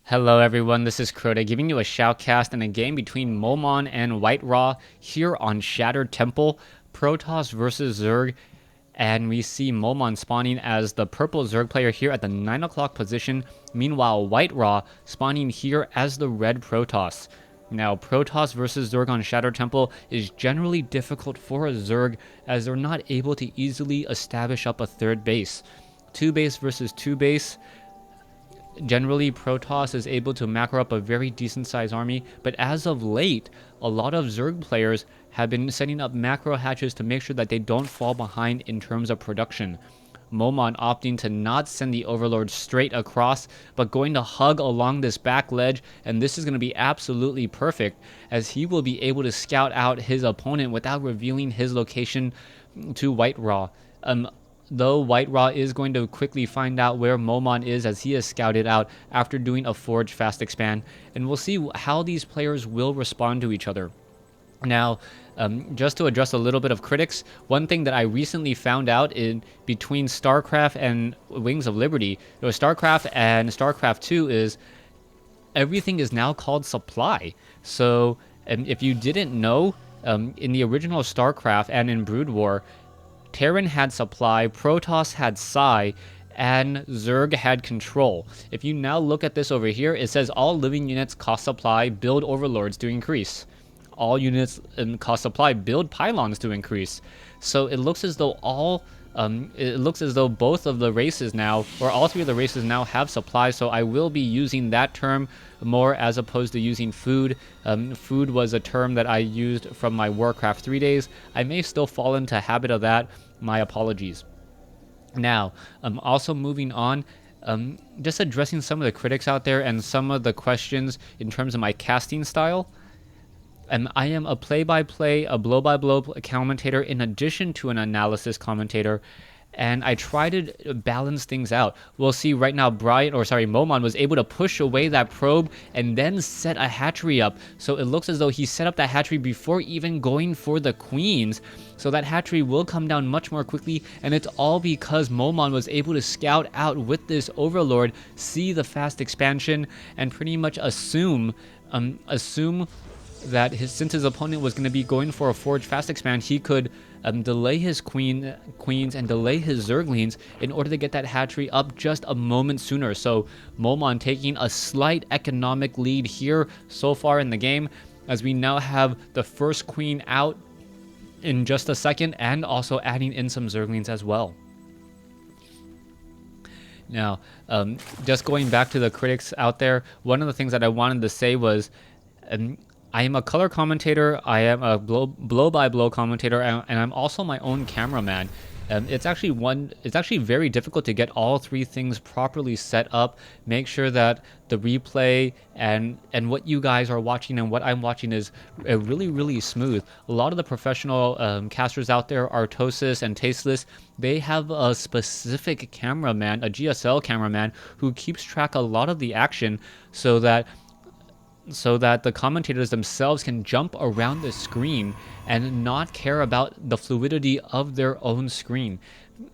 Hello everyone, this is Crota giving you a shoutcast in a game between Moman and WhiteRa here on Shattered Temple, Protoss versus Zerg, and we see Moman spawning as the purple Zerg player here at the 9 o'clock position, meanwhile WhiteRa spawning here as the red Protoss. Now, Protoss versus Zerg on Shattered Temple is generally difficult for a Zerg as they're not able to easily establish up a third base. 2 base versus 2 base. Generally, Protoss is able to macro up a very decent sized army, but as of late, a lot of Zerg players have been setting up macro hatches to make sure that they don't fall behind in terms of production. Moman opting to not send the Overlord straight across, but going to hug along this back ledge, and this is going to be absolutely perfect, as he will be able to scout out his opponent without revealing his location to WhiteRa. Though WhiteRa is going to quickly find out where Moman is as he is scouted out after doing a Forge fast expand, and we'll see how these players will respond to each other. Now, just to address a little bit of critics, one thing that I recently found out in between StarCraft and Wings of Liberty, StarCraft and StarCraft 2 is everything is now called supply. So, if you didn't know, in the original StarCraft and in Brood War, Terran had supply, Protoss had psi, and Zerg had control. If you now look at this over here, it says all living units cost supply, build overlords to increase. All units in cost supply, build pylons to increase. So it looks as though both of the races now, or all three of the races now have supply, so I will be using that term more as opposed to using food. Food was a term that I used from my Warcraft 3 days. I may still fall into habit of that. My apologies. Now, also moving on, just addressing some of the critics out there and some of the questions in terms of my casting style. I am a play-by-play, a blow-by-blow commentator in addition to an analysis commentator, and I try to balance things out. We'll see right now Moman was able to push away that probe and then set a hatchery up. So it looks as though he set up that hatchery before even going for the queens. So that hatchery will come down much more quickly, and it's all because Moman was able to scout out with this Overlord, see the fast expansion, and pretty much assume that since his opponent was going to be going for a Forge fast expand, he could delay his queens and delay his Zerglings in order to get that hatchery up just a moment sooner. So Moman taking a slight economic lead here so far in the game, as we now have the first queen out in just a second, and also adding in some Zerglings as well. Now, just going back to the critics out there, one of the things that I wanted to say was, I am a color commentator, I am a blow-by-blow commentator, and I'm also my own cameraman. It's actually very difficult to get all three things properly set up, make sure that the replay and what you guys are watching and what I'm watching is really, really smooth. A lot of the professional casters out there, Artosis and Tasteless, they have a specific cameraman, a GSL cameraman, who keeps track of a lot of the action so that the commentators themselves can jump around the screen and not care about the fluidity of their own screen.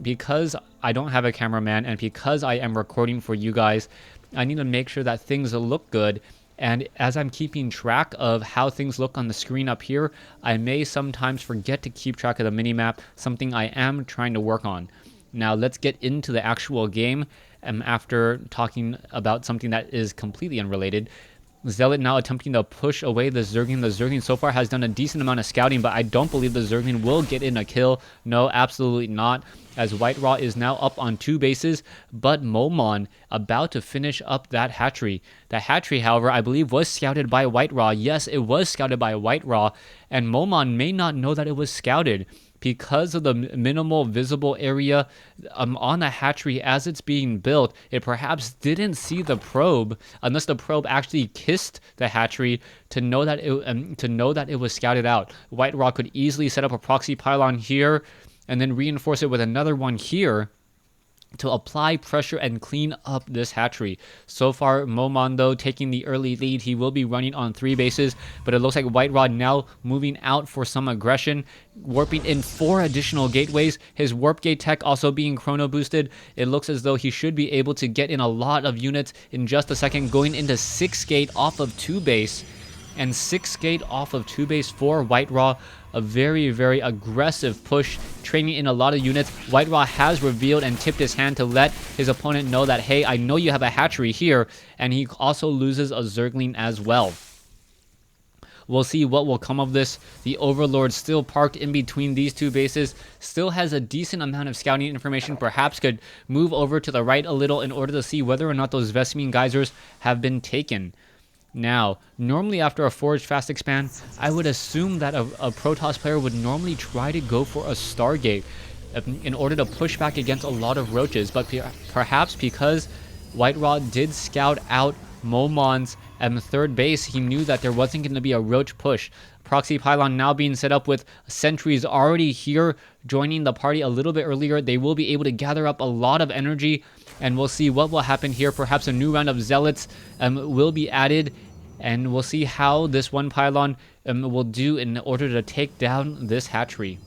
Because I don't have a cameraman and because I am recording for you guys, I need to make sure that things look good. And as I'm keeping track of how things look on the screen up here, I may sometimes forget to keep track of the minimap, something I am trying to work on. Now let's get into the actual game, after talking about something that is completely unrelated. Zealot now attempting to push away the Zergling. The Zergling so far has done a decent amount of scouting, but I don't believe the Zergling will get in a kill. No, absolutely not, as WhiteRa is now up on 2 bases, but Moman about to finish up that hatchery. The hatchery, however, I believe was scouted by WhiteRa. Yes, it was scouted by WhiteRa, and Moman may not know that it was scouted, because of the minimal visible area on the hatchery as it's being built. It perhaps didn't see the probe unless the probe actually kissed the hatchery to know that it was scouted out. WhiteRa could easily set up a proxy pylon here and then reinforce it with another one here to apply pressure and clean up this hatchery. So far, Moman, though, taking the early lead. He will be running on 3 bases, but it looks like WhiteRa now moving out for some aggression, warping in 4 additional gateways. His warp gate tech also being chrono boosted. It looks as though he should be able to get in a lot of units in just a second, going into 6 gate off of 2 base. And 6 gate off of 2 base for WhiteRa. A very, very aggressive push, training in a lot of units. WhiteRa has revealed and tipped his hand to let his opponent know that, hey, I know you have a hatchery here, and he also loses a Zergling as well. We'll see what will come of this. The Overlord still parked in between these 2 bases, still has a decent amount of scouting information, perhaps could move over to the right a little in order to see whether or not those Vespene geysers have been taken. Now, normally after a Forge Fast Expand, I would assume that a Protoss player would normally try to go for a Stargate in order to push back against a lot of roaches, but perhaps because WhiteRa did scout out Moman's 3rd base, he knew that there wasn't going to be a roach push. Proxy pylon now being set up with sentries already here joining the party a little bit earlier. They will be able to gather up a lot of energy, and we'll see what will happen here. Perhaps a new round of zealots will be added, and we'll see how this one pylon will do in order to take down this hatchery.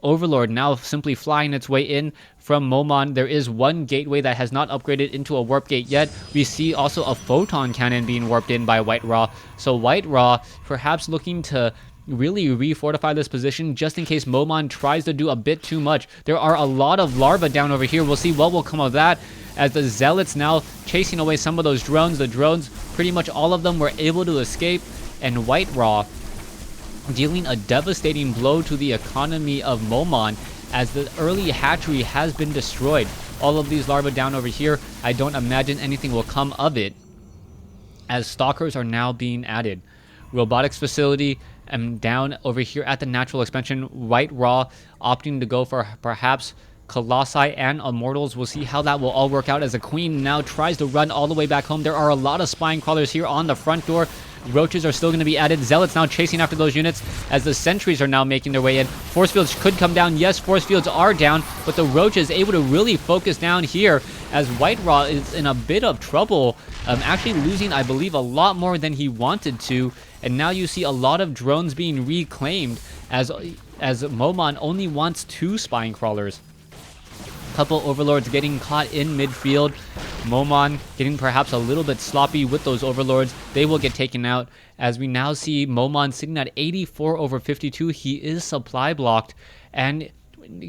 Overlord now simply flying its way in from Moman. There is one gateway that has not upgraded into a warp gate yet. We see also a photon cannon being warped in by WhiteRa. So WhiteRa perhaps looking to really refortify this position just in case Moman tries to do a bit too much. There are a lot of larvae down over here. We'll see what will come of that as the zealots now chasing away some of those drones. The drones, pretty much all of them were able to escape, and WhiteRa dealing a devastating blow to the economy of Moman as the early hatchery has been destroyed. All of these larvae down over here, I don't imagine anything will come of it, as stalkers are now being added. Robotics facility down over here at the natural expansion. WhiteRa opting to go for perhaps Colossi and Immortals. We'll see how that will all work out as the Queen now tries to run all the way back home. There are a lot of spine crawlers here on the front door. Roaches are still going to be added. Zealots now chasing after those units as the sentries are now making their way in. Force fields could come down. Yes, force fields are down, but the Roaches able to really focus down here as WhiteRa is in a bit of trouble. Actually losing, I believe, a lot more than he wanted to. And now you see a lot of drones being reclaimed as Moman only wants 2 spine crawlers. Couple Overlords getting caught in midfield. Moman getting perhaps a little bit sloppy with those Overlords. They will get taken out as we now see Moman sitting at 84 over 52. He is supply blocked and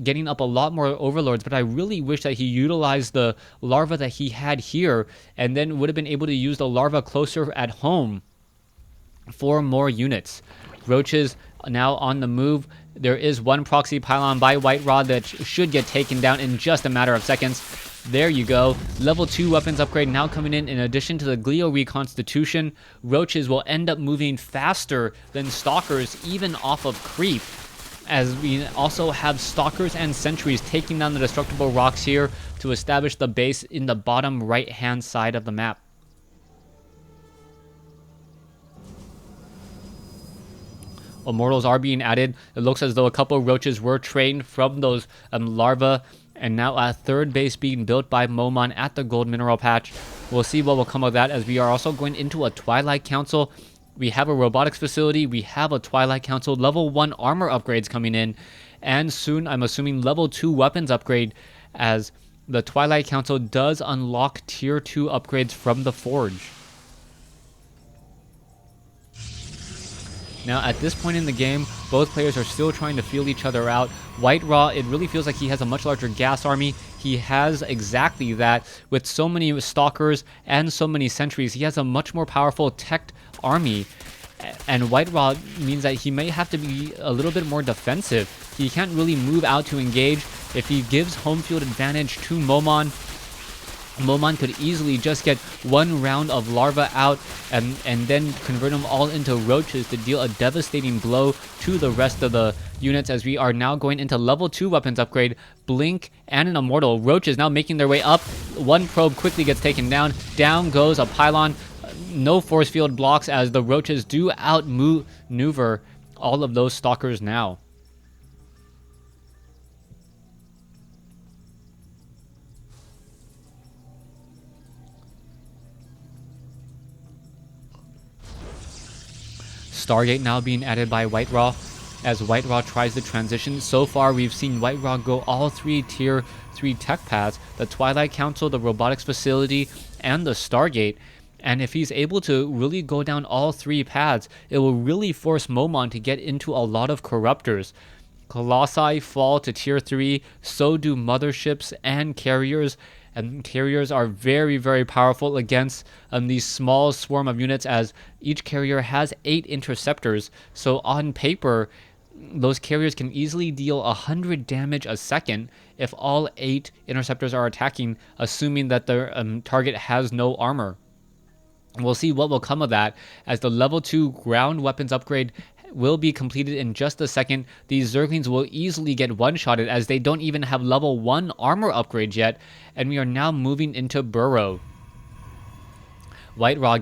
getting up a lot more Overlords, but I really wish that he utilized the larva that he had here and then would have been able to use the larva closer at home for more units. Roaches now on the move. There is one proxy pylon by WhiteRa that should get taken down in just a matter of seconds. There you go. Level 2 weapons upgrade now coming in addition to the Glio reconstitution. Roaches will end up moving faster than stalkers, even off of creep, as we also have stalkers and sentries taking down the destructible rocks here to establish the base in the bottom right hand side of the map. Immortals are being added. It looks as though a couple of roaches were trained from those larvae, and now a 3rd base being built by Moman at the gold mineral patch. We'll see what will come of that as we are also going into a Twilight Council. We have a robotics facility. We have a Twilight Council. Level 1 armor upgrades coming in, and soon I'm assuming level 2 weapons upgrade as the Twilight Council does unlock tier 2 upgrades from the Forge. Now, at this point in the game, both players are still trying to feel each other out. WhiteRa, it really feels like he has a much larger gas army. He has exactly that. With so many stalkers and so many sentries, he has a much more powerful tech army. And WhiteRa means that he may have to be a little bit more defensive. He can't really move out to engage. If he gives home field advantage to Moman, Moman could easily just get 1 round of larva out and then convert them all into roaches to deal a devastating blow to the rest of the units, as we are now going into level 2 weapons upgrade. Blink and an Immortal. Roaches now making their way up. 1 probe quickly gets taken down. Down goes a pylon. No force field blocks as the roaches do outmaneuver all of those stalkers now. Stargate now being added by WhiteRa as WhiteRa tries to transition. So far, we've seen WhiteRa go all 3 tier 3 tech paths, the Twilight Council, the Robotics Facility, and the Stargate. And if he's able to really go down all 3 paths, it will really force Moman to get into a lot of Corruptors. Colossi fall to tier 3, so do motherships and carriers. And carriers are very, very powerful against these small swarm of units, as each carrier has 8 interceptors. So on paper, those carriers can easily deal 100 damage a second if all 8 interceptors are attacking, assuming that their target has no armor. We'll see what will come of that, as the level 2 ground weapons upgrade will be completed in just a second. These Zerglings will easily get one-shotted, as they don't even have level 1 armor upgrades yet, and we are now moving into Burrow. WhiteRa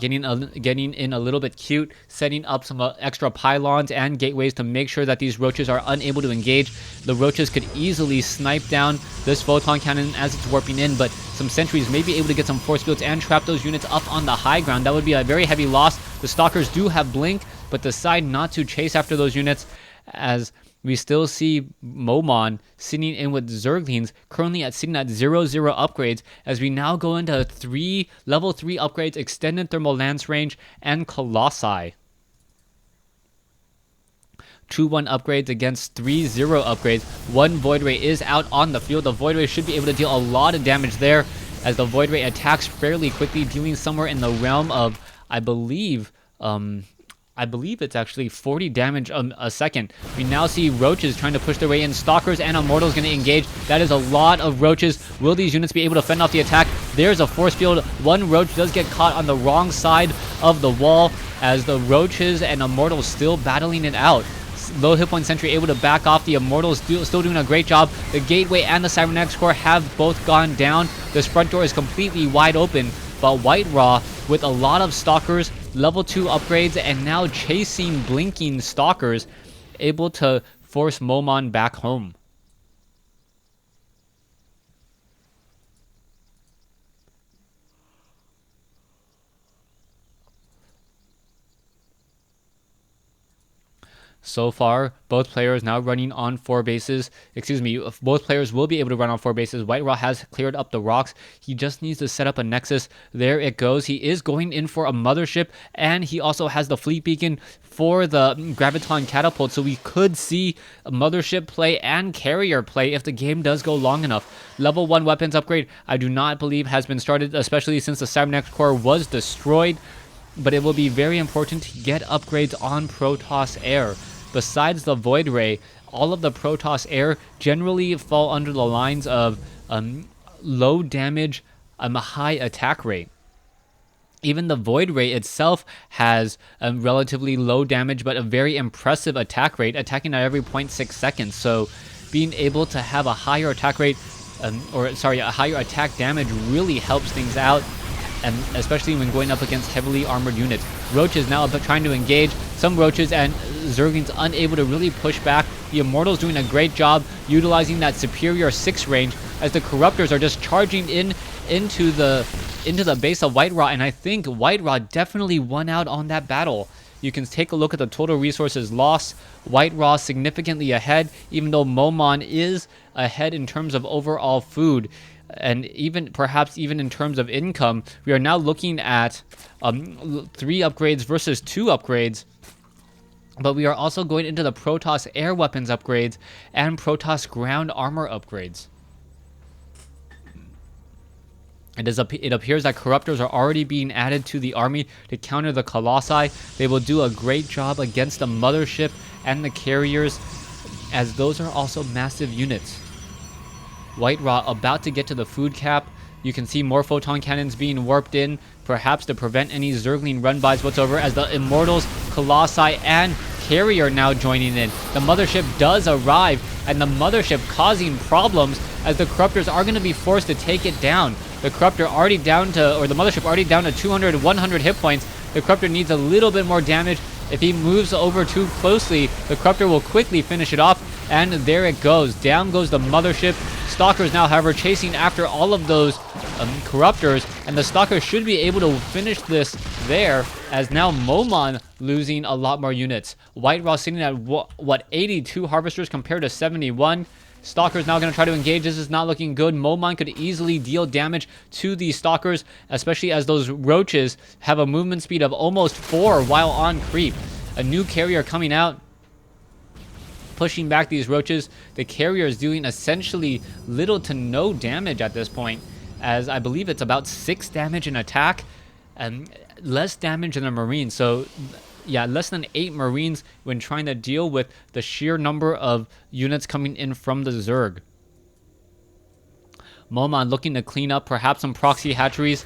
getting in a little bit cute, setting up some extra pylons and gateways to make sure that these roaches are unable to engage. The roaches could easily snipe down this photon cannon as it's warping in, but some sentries may be able to get some force fields and trap those units up on the high ground. That would be a very heavy loss. The Stalkers do have blink, but decide not to chase after those units, as we still see Moman sitting in with Zerglings, currently sitting at 0-0 upgrades, as we now go into level 3 upgrades, extended thermal lance range, and Colossi. 2-1 upgrades against 3-0 upgrades. 1 Void Ray is out on the field. The Void Ray should be able to deal a lot of damage there, as the Void Ray attacks fairly quickly, dealing somewhere in the realm of, I believe it's actually 40 damage a second. We now see roaches trying to push their way in. Stalkers and Immortals going to engage. That is a lot of roaches. Will these units be able to fend off the attack? There's a force field. 1 roach does get caught on the wrong side of the wall, as the roaches and Immortals still battling it out. Low hit point sentry able to back off. The Immortals still doing a great job. The Gateway and the Cybernetics Core have both gone down. This front door is completely wide open, but WhiteRa, with a lot of Stalkers, level 2 upgrades, and now chasing blinking Stalkers, able to force Moman back home. So far, both players now running on 4 bases. Both players will be able to run on 4 bases. WhiteRa has cleared up the rocks. He just needs to set up a nexus. There it goes. He is going in for a mothership, and he also has the fleet beacon for the graviton catapult. So we could see a mothership play and carrier play if the game does go long enough. Level 1 weapons upgrade, I do not believe has been started, especially since the Cybernetics Core was destroyed. But it will be very important to get upgrades on Protoss Air. Besides the Void Ray, all of the Protoss Air generally fall under the lines of low damage, a high attack rate. Even the Void Ray itself has a relatively low damage, but a very impressive attack rate, attacking at every 0.6 seconds. So being able to have a higher attack rate, a higher attack damage really helps things out, and especially when going up against heavily armored units. Roaches now trying to engage. Some Roaches and Zerglings unable to really push back. The Immortals doing a great job utilizing that superior 6 range, as the Corruptors are just charging into the base of WhiteRa, and I think WhiteRa definitely won out on that battle. You can take a look at the total resources lost. WhiteRa significantly ahead, even though Moman is ahead in terms of overall food. And perhaps even in terms of income, we are now looking at 3 upgrades versus 2 upgrades. But we are also going into the Protoss air weapons upgrades and Protoss ground armor upgrades. It appears that Corruptors are already being added to the army to counter the Colossi. They will do a great job against the Mothership and the carriers, as those are also massive units. WhiteRa about to get to the food cap. You can see more photon cannons being warped in, perhaps to prevent any Zergling run-bys whatsoever, as the Immortals, Colossi, and Carrier now joining in. The Mothership does arrive, and the Mothership causing problems, as the Corruptors are going to be forced to take it down. The Mothership already down to 200, 100 hit points. The Corruptor needs a little bit more damage. If he moves over too closely, the Corruptor will quickly finish it off. And there it goes. Down goes the mothership. Stalkers now, however, chasing after all of those corruptors, and the Stalkers should be able to finish this there, as now Moman losing a lot more units. WhiteRa sitting at what 82 harvesters compared to 71. Stalkers now going to try to engage. This is not looking good. Moman could easily deal damage to the Stalkers, especially as those roaches have a movement speed of almost 4 while on creep. A new carrier coming out, pushing back these roaches. The carrier is doing essentially little to no damage at this point, as I believe it's about 6 damage in attack and less damage than a marine. So yeah, less than 8 marines when trying to deal with the sheer number of units coming in from the Zerg. Moman looking to clean up perhaps some proxy hatcheries,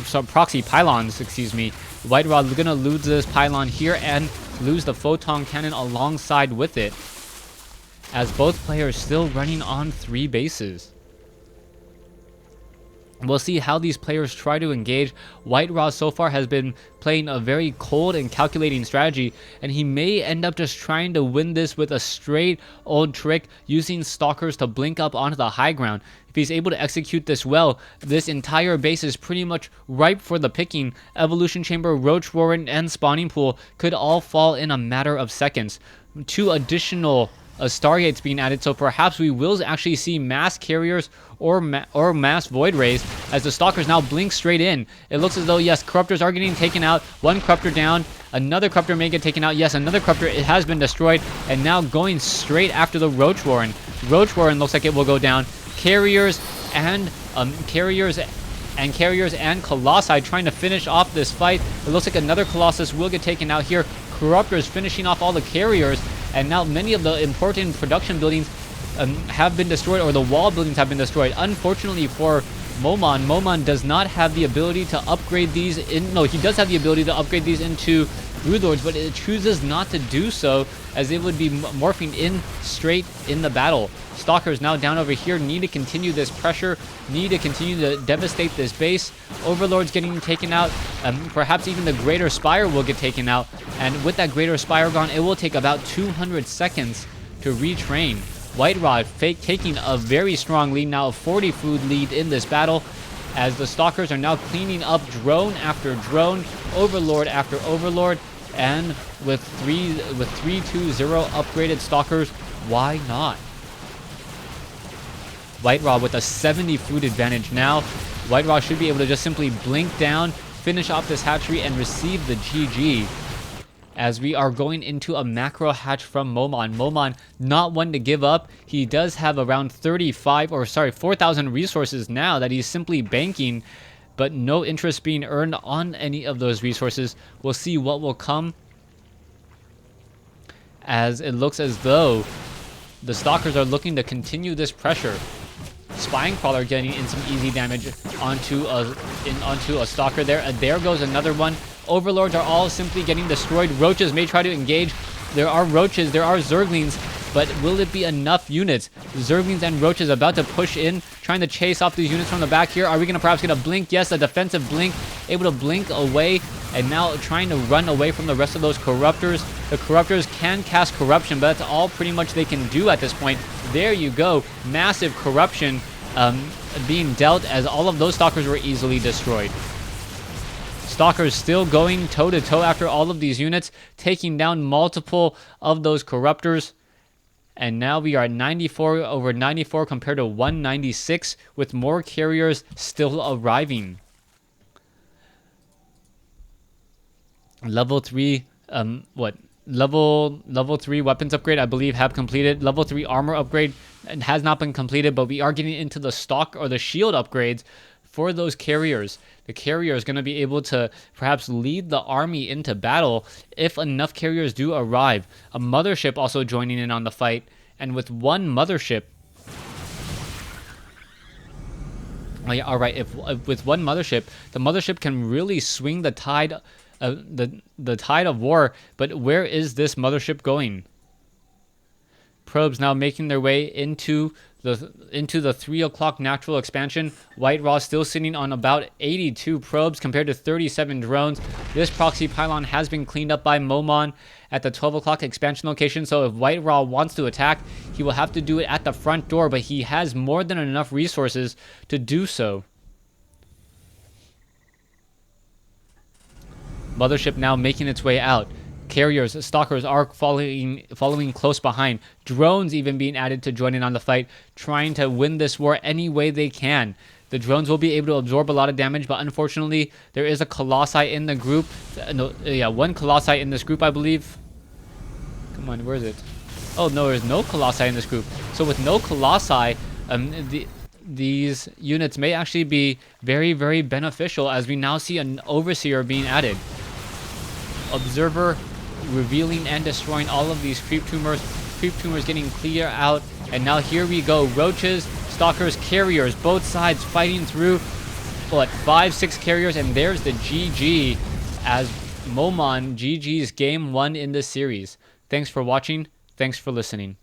some proxy pylons, excuse me. WhiteRa gonna lose this pylon here and lose the photon cannon alongside with it, as both players still running on 3 bases. We'll see how these players try to engage. WhiteRa so far has been playing a very cold and calculating strategy, and he may end up just trying to win this with a straight old trick, using Stalkers to blink up onto the high ground. If he's able to execute this well, this entire base is pretty much ripe for the picking. Evolution Chamber, Roach Warren, and Spawning Pool could all fall in a matter of seconds. 2 additional Stargates being added, so perhaps we will actually see mass carriers or mass void rays, as the Stalkers now blink straight in. It looks as though, yes, Corruptors are getting taken out. 1 Corruptor down, another Corruptor may get taken out. Yes, another Corruptor, it has been destroyed, and now going straight after the Roach Warren. Roach Warren looks like it will go down. Carriers and Colossi trying to finish off this fight. It looks like another Colossus will get taken out here. Corruptors finishing off all the carriers, and now many of the important production buildings have been destroyed, or the wall buildings have been destroyed. Unfortunately for Moman, Moman does not have the ability to upgrade these no, he does have the ability to upgrade these into Broodlords, but it chooses not to do so, as it would be morphing in straight in the battle. Stalkers now down over here need to continue this pressure, need to continue to devastate this base. Overlord's getting taken out, perhaps even the Greater Spire will get taken out, and with that Greater Spire gone, it will take about 200 seconds to retrain. WhiteRa taking a very strong lead now, a 40 food lead in this battle, as the Stalkers are now cleaning up drone after drone, Overlord after Overlord, and with 320 upgraded Stalkers, why not? WhiteRa with a 70 food advantage now. WhiteRa should be able to just simply blink down, finish off this hatchery, and receive the GG, as we are going into a macro hatch from Moman. Moman not one to give up. He does have around 4,000 resources now that he's simply banking, but no interest being earned on any of those resources. We'll see what will come, as it looks as though the Stalkers are looking to continue this pressure. Spine Crawler getting in some easy damage onto a Stalker there. There goes another one. Overlords are all simply getting destroyed. Roaches may try to engage. There are Roaches, there are Zerglings, but will it be enough units? Zerglings and Roaches about to push in, trying to chase off these units from the back here. Are we going to perhaps get a blink? Yes, a defensive blink, able to blink away, and now trying to run away from the rest of those Corruptors. The Corruptors can cast Corruption, but that's all pretty much they can do at this point. There you go. Massive Corruption being dealt, as all of those Stalkers were easily destroyed. Stalkers still going toe-to-toe after all of these units, taking down multiple of those Corruptors. And now we are at 94 over 94 compared to 196, with more carriers still arriving. Level 3, level 3 weapons upgrade, I believe, have completed. Level 3 armor upgrade has not been completed, but we are getting into the stock or the shield upgrades for those carriers. The carrier is going to be able to perhaps lead the army into battle if enough carriers do arrive. A mothership also joining in on the fight, and with 1 mothership, all right, if with 1 mothership, the mothership can really swing the tide, the tide of war. But where is this mothership going? Probes now making their way into into the 3 o'clock natural expansion. WhiteRa still sitting on about 82 probes compared to 37 drones. This proxy pylon has been cleaned up by Moman at the 12 o'clock expansion location, so if WhiteRa wants to attack, he will have to do it at the front door, but he has more than enough resources to do so. Mothership now making its way out. Carriers, stalkers are following close behind. Drones even being added to join in on the fight, trying to win this war any way they can. The drones will be able to absorb a lot of damage, but unfortunately, there is a Colossi in the group. One Colossi in this group, I believe. Come on, where is it? Oh, no, there's no Colossi in this group. So with no Colossi, these units may actually be very, very beneficial, as we now see an Overseer being added. Observer revealing and destroying all of these creep tumors getting clear out, and now here we go. Roaches, stalkers, carriers, both sides fighting through. What, 5-6 carriers, and there's the GG as Moman GG's game 1 in this series. Thanks for watching. Thanks for listening.